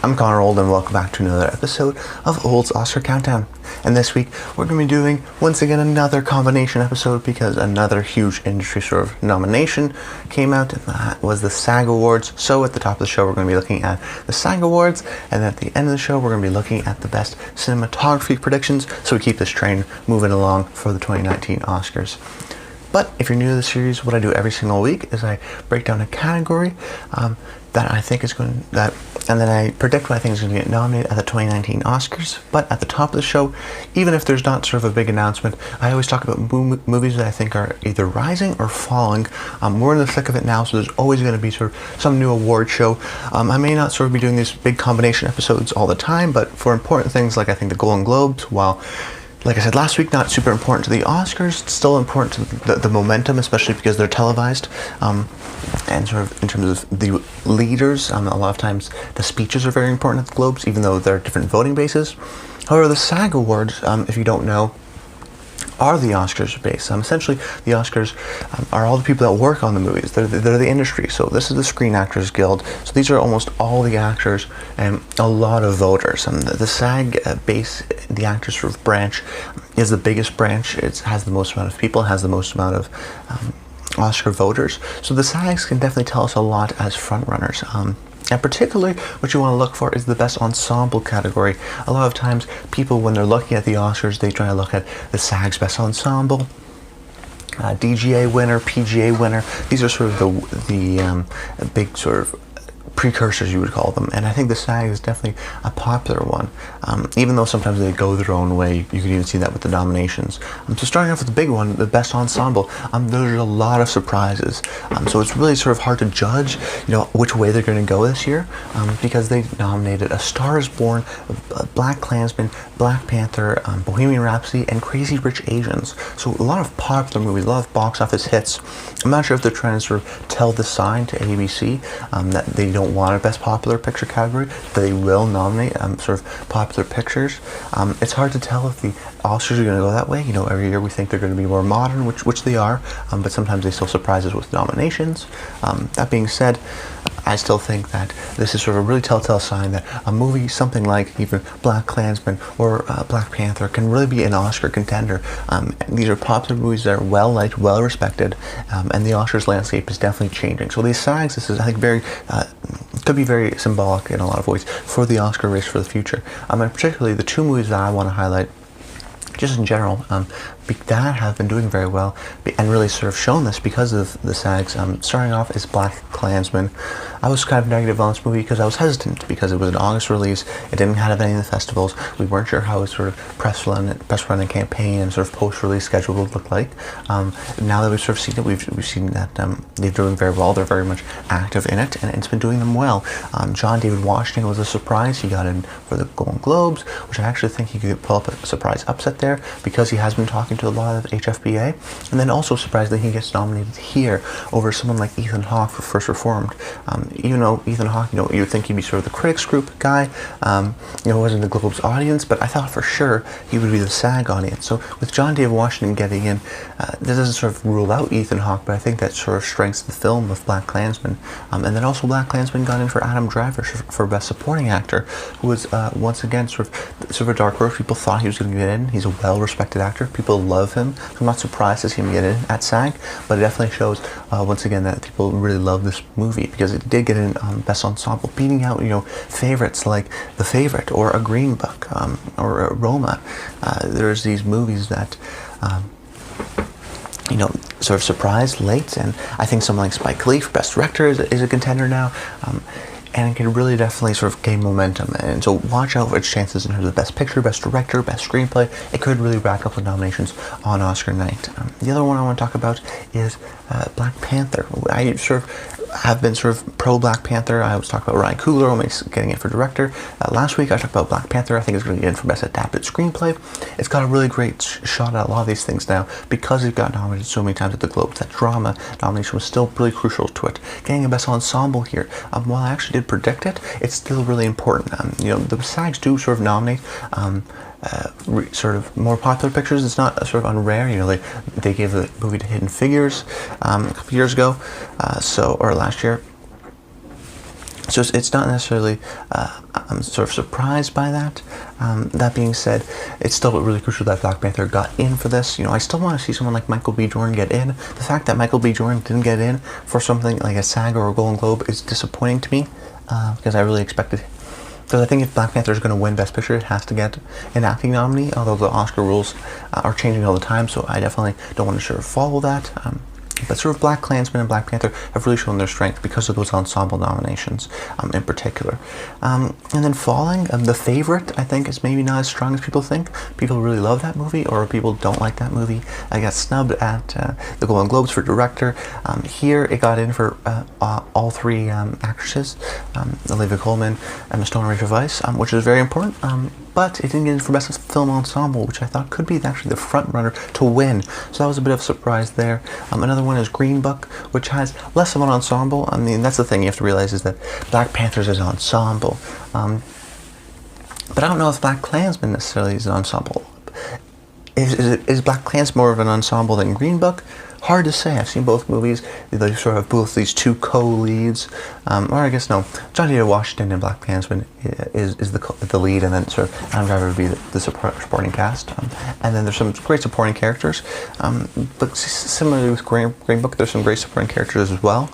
I'm Connor Old and welcome back to another episode of Old's Oscar Countdown. And this week we're going to be doing once again another combination episode because another huge industry sort of nomination came out, and that was the SAG Awards. So at the top of the show we're going to be looking at the SAG Awards, and at the end of the show we're going to be looking at the best cinematography predictions, so we keep this train moving along for the 2019 Oscars. But if you're new to the series, what I do every single week is I break down a category that I think is going to, and then I predict what I think is going to get nominated at the 2019 Oscars. But at the top of the show, even if there's not sort of a big announcement, I always talk about movies that I think are either rising or falling. We're in the thick of it now, so there's always going to be sort of some new award show. I may not sort of be doing these big combination episodes all the time, but for important things like I think the Golden Globes, while like I said last week, not super important to the Oscars, it's still important to the momentum, especially because they're televised. And sort of in terms of the leaders, a lot of times the speeches are very important at the Globes, even though there are different voting bases. However, the SAG Awards, if you don't know, are the Oscars based. Essentially, the Oscars are all the people that work on the movies. They're the industry. So this is the Screen Actors Guild. So these are almost all the actors and a lot of voters. The SAG base, the actors sort of branch, is the biggest branch. It has the most amount of people, has the most amount of Oscar voters. So the SAGs can definitely tell us a lot as frontrunners. And particularly what you want to look for is the best ensemble category. A lot of times people, when they're looking at the Oscars, they try to look at the SAG's best ensemble, DGA winner, PGA winner. These are sort of the big sort of precursors, you would call them, and I think the SAG is definitely a popular one, even though sometimes they go their own way. You can even see that with the nominations. So starting off with the big one, the best ensemble, there's a lot of surprises, so it's really sort of hard to judge, which way they're going to go this year, because they nominated A Star Is Born, BlacKkKlansman, Black Panther, Bohemian Rhapsody, and Crazy Rich Asians. So a lot of popular movies, a lot of box office hits. I'm not sure if they're trying to sort of tell the sign to ABC that they don't want a best popular picture category, that they will nominate sort of popular pictures. It's hard to tell if the Oscars are going to go that way. Every year we think they're going to be more modern, which they are, but sometimes they still surprise us with nominations. That being said, I still think that this is sort of a really telltale sign that a movie, something like even BlacKkKlansman or Black Panther, can really be an Oscar contender. These are popular movies that are well liked, well respected, and the Oscars landscape is definitely changing. So these SAGs, this is, I think, very could be very symbolic in a lot of ways for the Oscar race for the future. And particularly the two movies that I want to highlight, just in general, that have been doing very well and really sort of shown this because of the SAGs. Starting off is BlacKkKlansman. I was kind of negative on this movie because I was hesitant because it was an August release. It didn't have any of the festivals. We weren't sure how its sort of press run and campaign and sort of post-release schedule would look like. Now that we've sort of seen it, we've seen that they're doing very well. They're very much active in it, and it's been doing them well. John David Washington was a surprise. He got in for the Golden Globes, which I actually think he could pull up a surprise upset there because he has been talking to a lot of HFBA, and then also surprisingly he gets nominated here over someone like Ethan Hawke for First Reformed. Even though Ethan Hawke, you would think he'd be sort of the critics group guy, wasn't the Globes audience, but I thought for sure he would be the SAG audience. So with John David Washington getting in, this doesn't sort of rule out Ethan Hawke, but I think that sort of strengthens the film of BlacKkKlansman. And then also BlacKkKlansman got in for Adam Driver for Best Supporting Actor, who was once again sort of a dark horse. People thought he was going to get in. He's a well-respected actor. People love him. So I'm not surprised to see him get in at SAG, but it definitely shows once again that people really love this movie because it did get in Best Ensemble, beating out favorites like The Favorite or A Green Book or Roma. There's these movies that sort of surprised late, and I think someone like Spike Lee for Best Director is a contender now. And it can really definitely sort of gain momentum. And so watch out for its chances in terms of Best Picture, Best Director, Best Screenplay. It could really rack up with nominations on Oscar night. The other one I want to talk about is Black Panther. I sort of have been sort of pro Black Panther. I was talking about Ryan Coogler only getting it for director. Last week I talked about Black Panther. I think it's going to get in for Best Adapted Screenplay. It's got a really great shot at a lot of these things now because it got nominated so many times at the Globes. That drama nomination was still really crucial to it. Getting a Best Ensemble here, while I actually did predict it, it's still really important. The SAGs do sort of nominate sort of more popular pictures. It's not sort of unrare. They gave the movie to Hidden Figures a couple years ago, or last year. So it's not necessarily, I'm sort of surprised by that. That being said, it's still really crucial that Black Panther got in for this. I still want to see someone like Michael B. Jordan get in. The fact that Michael B. Jordan didn't get in for something like a SAG or a Golden Globe is disappointing to me, because I really expected. Because I think if Black Panther is going to win Best Picture, it has to get an acting nominee, although the Oscar rules are changing all the time, so I definitely don't want to sort of follow that. But sort of Black Klansman and Black Panther have really shown their strength because of those ensemble nominations in particular. And then Falling, The Favorite, I think is maybe not as strong as people think. People really love that movie, or people don't like that movie. I got snubbed at the Golden Globes for director. Here it got in for all three actresses, Olivia Colman, Emma Stone, and Rachel Weisz, which is very important. But it didn't get in for Best Film Ensemble, which I thought could be actually the front runner to win. So that was a bit of a surprise there. Another one is Green Book, which has less of an ensemble. I mean, that's the thing you have to realize, is that Black Panther's is an ensemble. But I don't know if Black Klansman necessarily is an ensemble. Is Black Klansman more of an ensemble than Green Book? Hard to say. I've seen both movies. They sort of have both these two co-leads. Or I guess no. John David Washington in Black Klansman is the lead, and then sort of Adam Driver would be the supporting cast. And then there's some great supporting characters. But similarly with Green Book, there's some great supporting characters as well.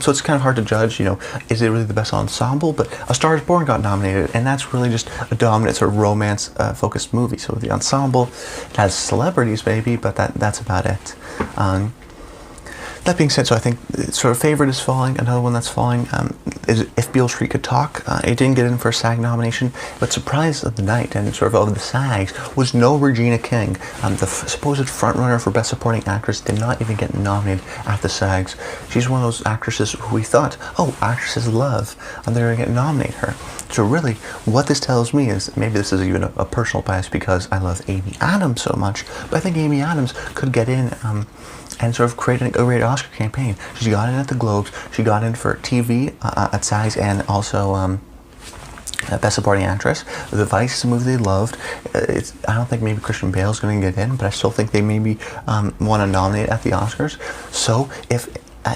So it's kind of hard to judge, is it really the best ensemble? But A Star is Born got nominated, and that's really just a dominant sort of romance-focused movie. So the ensemble, it has celebrities, maybe, but that's about it. That being said, so I think sort of Favorite is falling. Another one that's falling is If Beale Street Could Talk. It didn't get in for a SAG nomination, but surprise of the night and sort of the SAGs was no Regina King. The supposed frontrunner for Best Supporting Actress did not even get nominated at the SAGs. She's one of those actresses who we thought, actresses love, and they're going to get nominate her. So really, what this tells me is, maybe this is even a personal bias because I love Amy Adams so much, but I think Amy Adams could get in and sort of create a great Oscar campaign. She got in at the Globes, she got in for TV at SAGs, and also Best Supporting Actress. The Vice is a movie they loved. I don't think maybe Christian Bale's going to get in, but I still think they maybe want to nominate at the Oscars. So if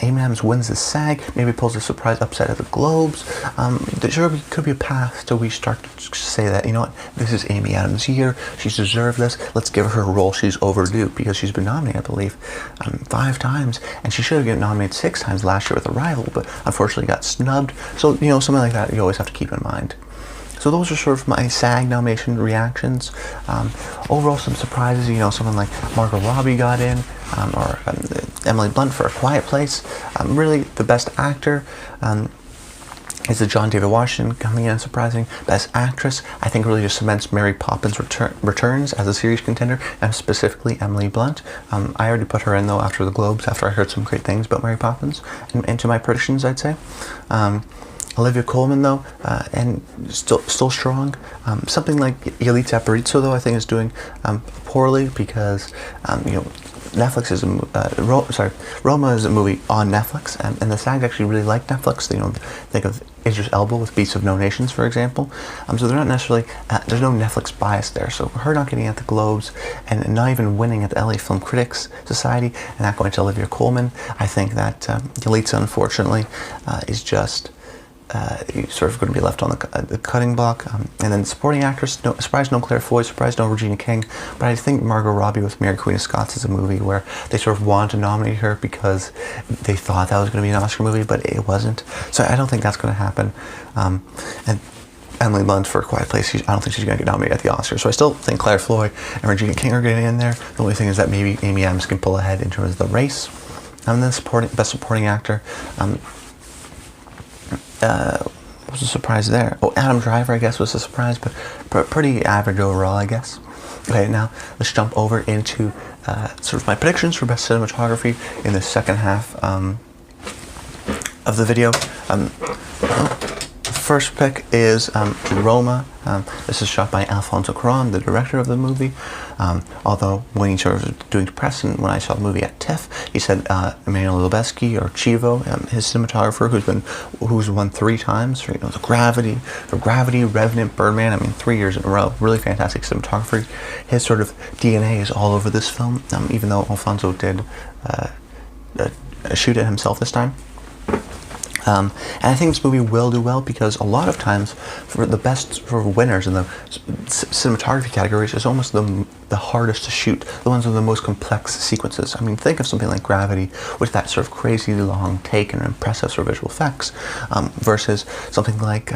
Amy Adams wins the SAG, maybe pulls a surprise upset at the Globes, there could be a path till we start to say that, this is Amy Adams' year, she's deserved this, let's give her a role she's overdue, because she's been nominated, I believe, 5 times, and she should have gotten nominated 6 times last year with Arrival, but unfortunately got snubbed. So, something like that you always have to keep in mind. So those are sort of my SAG nomination reactions. Overall, some surprises, someone like Margot Robbie got in, or Emily Blunt for A Quiet Place. Really, the best actor is the John David Washington coming in surprising. Best actress, I think, really just cements Mary Poppins returns as a series contender, and specifically Emily Blunt. I already put her in, though, after the Globes, after I heard some great things about Mary Poppins, into my predictions, I'd say. Olivia Colman, though, and still strong. Something like Yalitza Aparicio, though, I think is doing poorly because, Netflix is Roma is a movie on Netflix, and the SAG actually really like Netflix. Think of Idris Elba with Beasts of No Nations, for example. So they're not necessarily, there's no Netflix bias there. So her not getting at the Globes and not even winning at the LA Film Critics Society, and not going to Olivia Colman, I think that Yalitza, unfortunately, is just sort of going to be left on the cutting block. And then supporting actress, surprised no Claire Foy, surprised no Regina King, but I think Margot Robbie with Mary Queen of Scots is a movie where they sort of wanted to nominate her because they thought that was going to be an Oscar movie, but it wasn't. So I don't think that's going to happen. And Emily Blunt for A Quiet Place, I don't think she's going to get nominated at the Oscars. So I still think Claire Foy and Regina King are getting in there. The only thing is that maybe Amy Adams can pull ahead in terms of the race. And then best supporting actor. What was a surprise there? Adam Driver, I guess, was a surprise, but pretty average overall, I guess. Okay, now let's jump over into sort of my predictions for best cinematography in the second half of the video. The first pick is Roma. This is shot by Alfonso Cuarón, the director of the movie. Although when he sort of doing press and when I saw the movie at TIFF, he said Emmanuel Lubezki, or Chivo, his cinematographer, who's won 3 times for the Gravity, Revenant, Birdman. 3 years in a row. Really fantastic cinematography. His sort of DNA is all over this film. Even though Alfonso did shoot it himself this time. And I think this movie will do well because a lot of times, for the best sort of winners in the cinematography categories, is almost the hardest to shoot, the ones with the most complex sequences. I mean, think of something like Gravity with that sort of crazy long take and impressive sort of visual effects, versus something like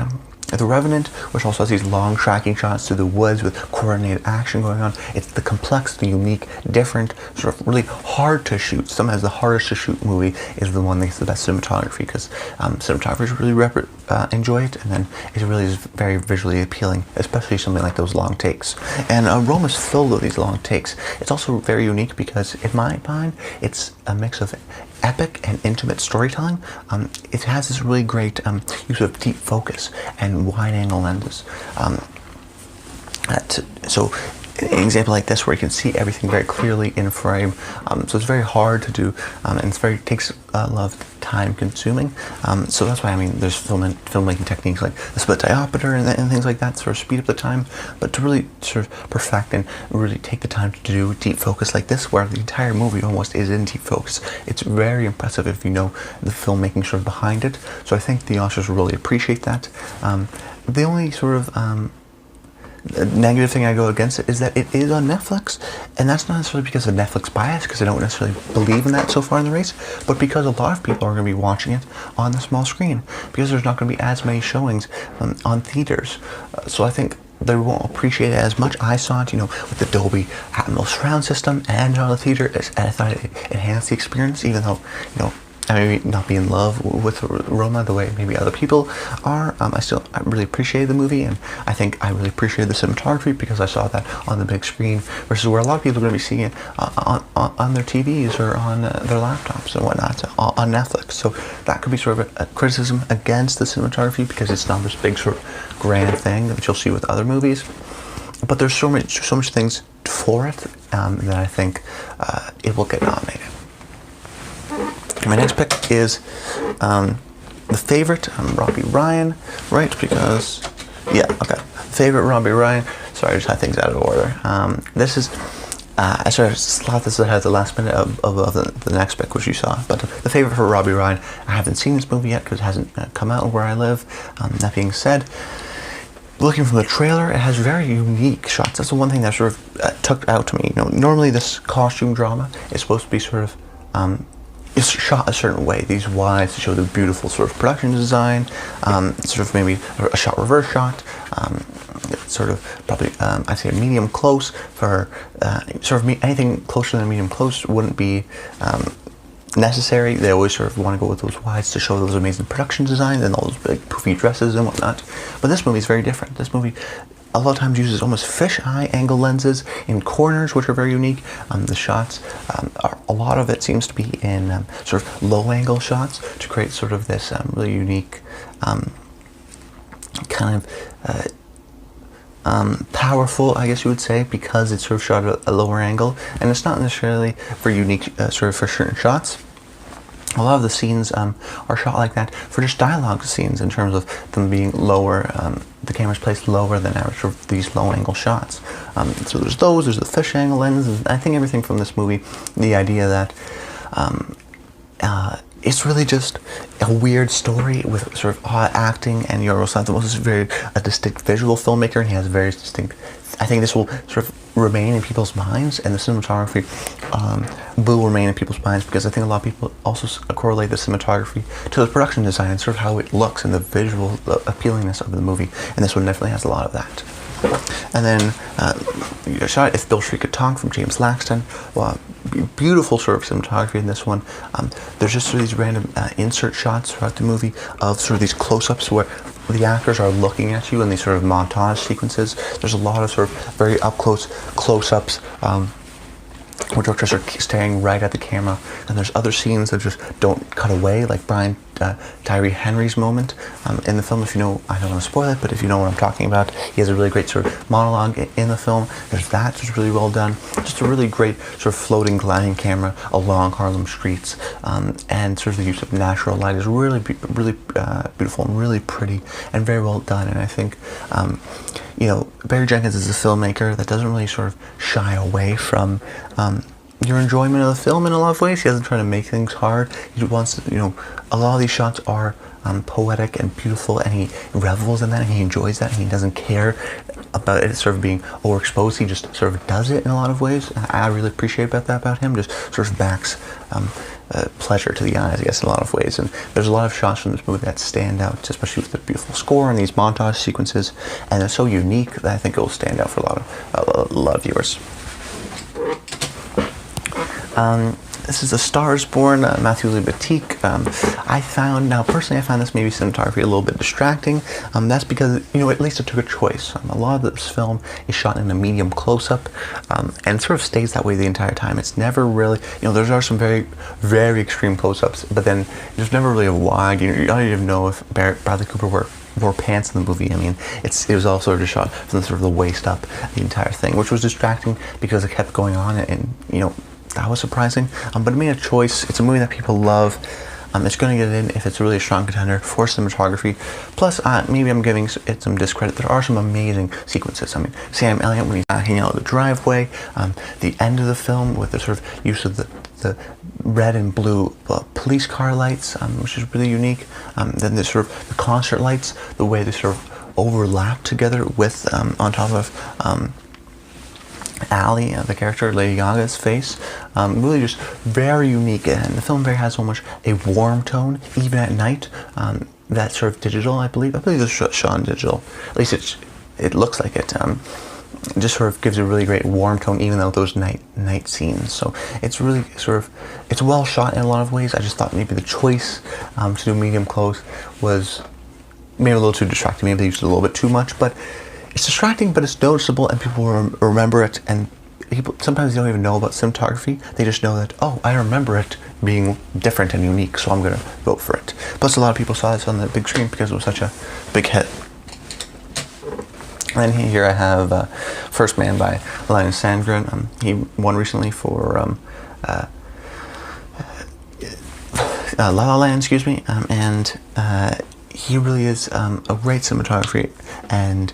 The Revenant, which also has these long tracking shots through the woods with coordinated action going on. It's the complex, the unique, different, sort of really hard to shoot. Sometimes the hardest to shoot movie is the one that gets the best cinematography, because cinematographers really enjoy it, and then it really is very visually appealing, especially something like those long takes. And Rome is filled with these long takes. It's also very unique because, in my mind, it's a mix of epic and intimate storytelling. It has this really great use of deep focus and wide-angle lenses. So an example like this, where you can see everything very clearly in frame, so it's very hard to do, and it takes a lot of time consuming. So that's why, I mean, there's filmmaking techniques like the split diopter and things like that, sort of speed up the time. But to really sort of perfect and really take the time to do deep focus like this, where the entire movie almost is in deep focus, it's very impressive if you know the filmmaking sort of behind it. So I think the Oscars will really appreciate that. The only sort of negative thing I go against it is that it is on Netflix, and that's not necessarily because of Netflix bias, because I don't necessarily believe in that so far in the race, but because a lot of people are going to be watching it on the small screen, because there's not going to be as many showings on theaters. So I think they won't appreciate it as much. I saw it, with the Dolby Atmos surround system and on the theater, and I thought it enhanced the experience, even though, I may not be in love with Roma the way maybe other people are. I really appreciated the movie, and I think I really appreciated the cinematography because I saw that on the big screen, versus where a lot of people are going to be seeing it on their TVs or on their laptops and whatnot on Netflix. So that could be sort of a criticism against the cinematography, because it's not this big sort of grand thing that you'll see with other movies. But there's so much things for it that I think it will get nominated. My next pick is The Favorite, Robbie Ryan, right? Because, Favorite, Robbie Ryan. Sorry, I just had things out of order. This is, I sort of slot this ahead at the last minute of the next pick, which you saw. But The Favorite for Robbie Ryan, I haven't seen this movie yet because it hasn't come out where I live. That being said, looking from the trailer, it has very unique shots. That's the one thing that sort of took out to me. Normally this costume drama is supposed to be sort of it's shot a certain way. These wides to show the beautiful sort of production design, sort of maybe a shot reverse shot, sort of probably I'd say a medium close for anything closer than medium close wouldn't be necessary. They always sort of want to go with those wides to show those amazing production designs and all those big poofy dresses and whatnot. But this movie is very different. This movie a lot of times uses almost fisheye angle lenses in corners, which are very unique. The shots, a lot of it seems to be in sort of low angle shots to create sort of this really unique kind of powerful, I guess you would say, because it's sort of shot at a lower angle, and it's not necessarily for unique sort of for certain shots. A lot of the scenes are shot like that for just dialogue scenes, in terms of them being lower, the camera's placed lower than average for these low angle shots. So there's the fish angle lenses. I think everything from this movie, the idea that it's really just a weird story with sort of odd acting, and Yorgos Lanthimos is a distinct visual filmmaker, and he has a very distinct. I think this will sort of remain in people's minds, and the cinematography will remain in people's minds, because I think a lot of people also correlate the cinematography to the production design and sort of how it looks and the visual appealingness of the movie, and this one definitely has a lot of that. And then shot If Beale Street Could Talk from James Laxton. Well, beautiful sort of cinematography in this one. There's just sort of these random insert shots throughout the movie of sort of these close-ups where the actors are looking at you in these sort of montage sequences. There's a lot of sort of very up-close close-ups where directors are staring right at the camera, and there's other scenes that just don't cut away, like Brian Tyree Henry's moment in the film. If you know, I don't want to spoil it, but if you know what I'm talking about, he has a really great sort of monologue in the film. There's that, which is really well done. Just a really great sort of floating, gliding camera along Harlem streets, and sort of the use of natural light is really beautiful and really pretty and very well done. And I think Barry Jenkins is a filmmaker that doesn't really sort of shy away from your enjoyment of the film in a lot of ways. He doesn't try to make things hard. He wants to, a lot of these shots are poetic and beautiful, and he revels in that, and he enjoys that, and he doesn't care about it sort of being overexposed. He just sort of does it in a lot of ways. I really appreciate that about him. Just sort of backs pleasure to the eyes, I guess, in a lot of ways. And there's a lot of shots from this movie that stand out, especially with the beautiful score and these montage sequences, and they're so unique that I think it will stand out for a lot of viewers. This is A Star Is Born, Matthew Libatique. I found this maybe cinematography a little bit distracting. That's because, at least it took a choice. A lot of this film is shot in a medium close-up, and sort of stays that way the entire time. It's never really, there are some very, very extreme close-ups, but then there's never really a wide, you don't even know if Bradley Cooper wore pants in the movie. I mean, it was all sort of shot from the sort of the waist up, the entire thing, which was distracting because it kept going on, and that was surprising, but it made a choice. It's a movie that people love. It's going to get in if it's really a strong contender for cinematography. Plus, maybe I'm giving it some discredit. There are some amazing sequences. I mean, Sam Elliott when he's hanging out in the driveway, the end of the film with the sort of use of the red and blue police car lights, which is really unique. Then the sort of the concert lights, the way they sort of overlap together with on top of Allie, the character, Lady Gaga's face, really just very unique, and the film has almost a warm tone, even at night. That sort of digital, I believe it's shot on digital. At least it looks like it. It just sort of gives a really great warm tone, even though those night scenes. So it's really it's well shot in a lot of ways. I just thought maybe the choice to do medium close was maybe a little too distracting. Maybe they used it a little bit too much, but it's distracting, but it's noticeable, and people remember it, and people sometimes they don't even know about cinematography. They just know that, oh, I remember it being different and unique, so I'm going to vote for it. Plus, a lot of people saw this on the big screen because it was such a big hit. And here I have First Man by Linus Sandgren. He won recently for La La Land, excuse me, and he really is a great cinematography, and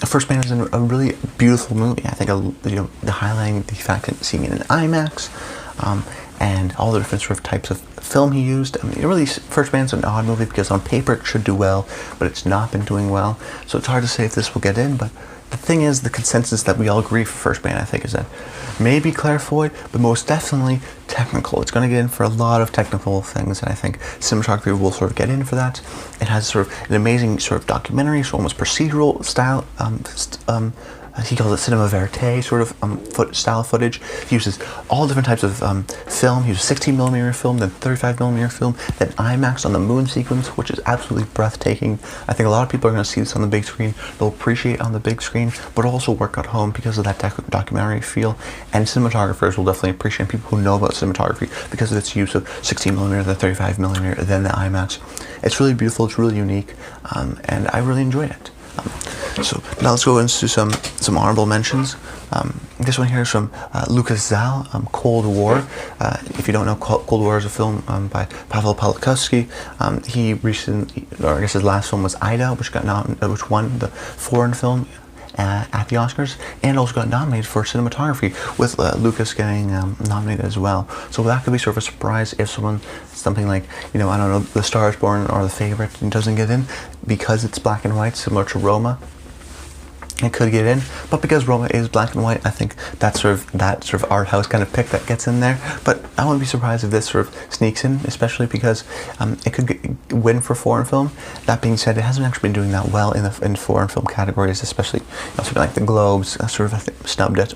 First Man is a really beautiful movie. I think the highlighting the fact that seeing it in IMAX, and all the different sort of types of film he used. I mean, really, First Man's an odd movie because on paper it should do well, but it's not been doing well. So it's hard to say if this will get in, but the thing is, the consensus that we all agree for First Man, I think, is that maybe clairvoyant, but most definitely technical. It's going to get in for a lot of technical things, and I think cinematography will sort of get in for that. It has sort of an amazing sort of documentary, so almost procedural style. He calls it cinema verite sort of style footage. He uses all different types of film. He uses 16mm film, then 35mm film, then IMAX on the moon sequence, which is absolutely breathtaking. I think a lot of people are going to see this on the big screen. They'll appreciate it on the big screen, but also work at home because of that documentary feel. And cinematographers will definitely appreciate, people who know about cinematography, because of its use of 16mm, the 35mm, then the IMAX. It's really beautiful. It's really unique, and I really enjoyed it. So now let's go into some honorable mentions. This one here is from Lucas Zal, Cold War. If you don't know, Cold War is a film by Paweł Pawlikowski. He recently, or I guess his last film was Ida, which won the foreign film at the Oscars, and also got nominated for cinematography, with Lucas getting nominated as well. So that could be sort of a surprise if something like, I don't know, The Star Is Born or The Favorite doesn't get in, because it's black and white, similar to Roma. It could get in, but because Roma is black and white, I think that sort of art house kind of pick that gets in there. But I wouldn't be surprised if this sort of sneaks in, especially because it could win for foreign film. That being said, it hasn't actually been doing that well in foreign film categories, especially something like the Globes sort of snubbed it.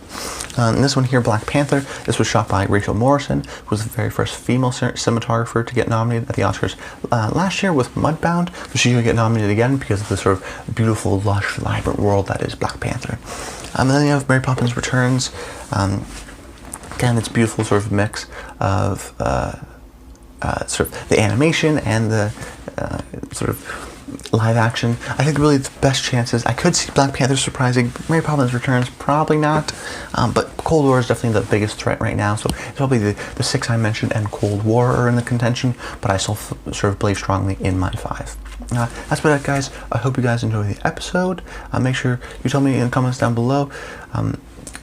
And this one here, Black Panther. This was shot by Rachel Morrison, who was the very first female cinematographer to get nominated at the Oscars last year with Mudbound. But she's going to get nominated again because of the sort of beautiful, lush, vibrant world that is Black Panther. And then you have Mary Poppins Returns. Again, it's beautiful sort of mix of sort of the animation and the sort of live action. I think really the best chances, I could see Black Panther surprising. Mary Poppins Returns, probably not. But Cold War is definitely the biggest threat right now. So it's probably the 6 I mentioned and Cold War are in the contention, but I still sort of believe strongly in my 5. That's about it, guys. I hope you guys enjoyed the episode. Make sure you tell me in the comments down below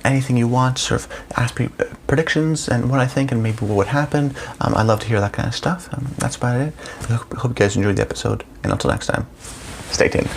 anything you want, sort of ask me predictions and what I think and maybe what would happen. I love to hear that kind of stuff. That's about it. I hope you guys enjoyed the episode, and until next time, stay tuned.